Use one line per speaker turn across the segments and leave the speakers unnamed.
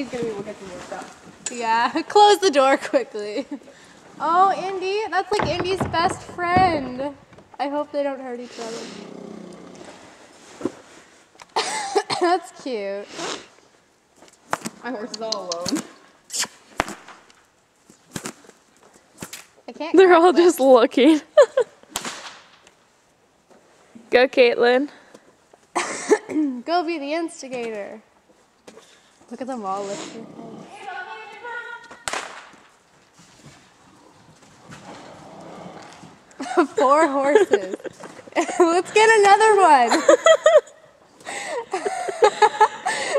He's gonna be looking for more stuff. Yeah, close the door quickly. Oh, Indy, that's like Indy's best friend. I hope they don't hurt each other. That's cute.
My horse is all alone.
I can't.
They're all just looking. Go, Caitlin.
Go be the instigator. Look at them all lifting their heads. 4 horses. Let's get another one.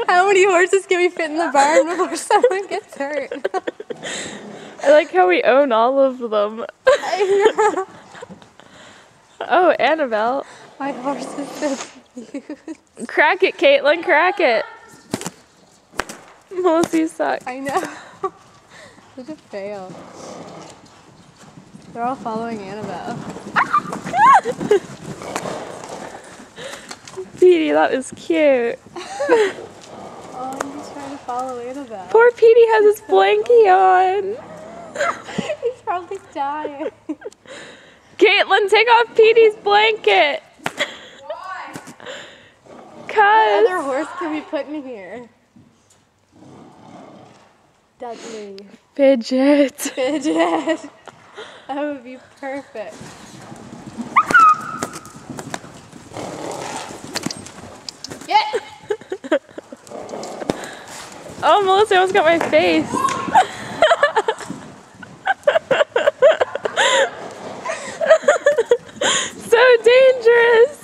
How many horses can we fit in the barn before someone gets hurt?
I like how we own all of them. Oh, Annabelle.
My horse is so confused.
Crack it, Caitlin, crack it. Melissa, you suck.
I know. Such a fail. They're all following Annabelle.
Petey, that was cute.
Oh, I'm just trying to follow Annabelle.
Poor Petey has his blankie on.
He's probably dying.
Caitlin, take off Petey's blanket.
Why?
What
Cause
other horse can we put in here? Dudley.
Fidget.
Fidget. That would be perfect. Yeah.
Oh, Melissa almost got my face. So dangerous.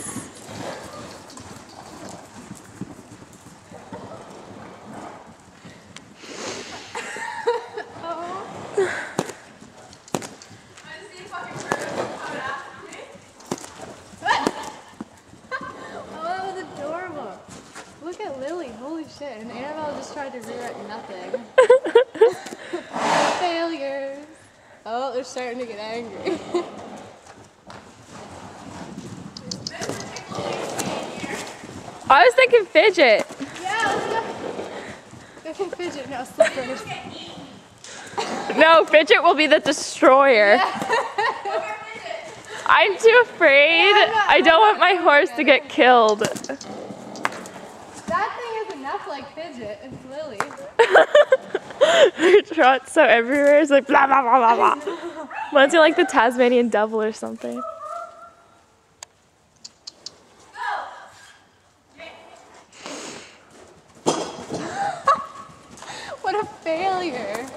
Oh, that was adorable. Look at Lily. Holy shit. And Annabelle just tried to rear at nothing. Failures. Oh, they're starting to get angry.
I was thinking Fidget.
Yeah, let's go. Go can Fidget now. Slippers.
No, Fidget will be the destroyer. I'm too afraid. I don't want my horse to get killed.
That thing is enough like Fidget. It's Lily.
Her trot's so everywhere. It's like blah blah blah blah blah. Reminds me of like the Tasmanian devil or something.
What a failure.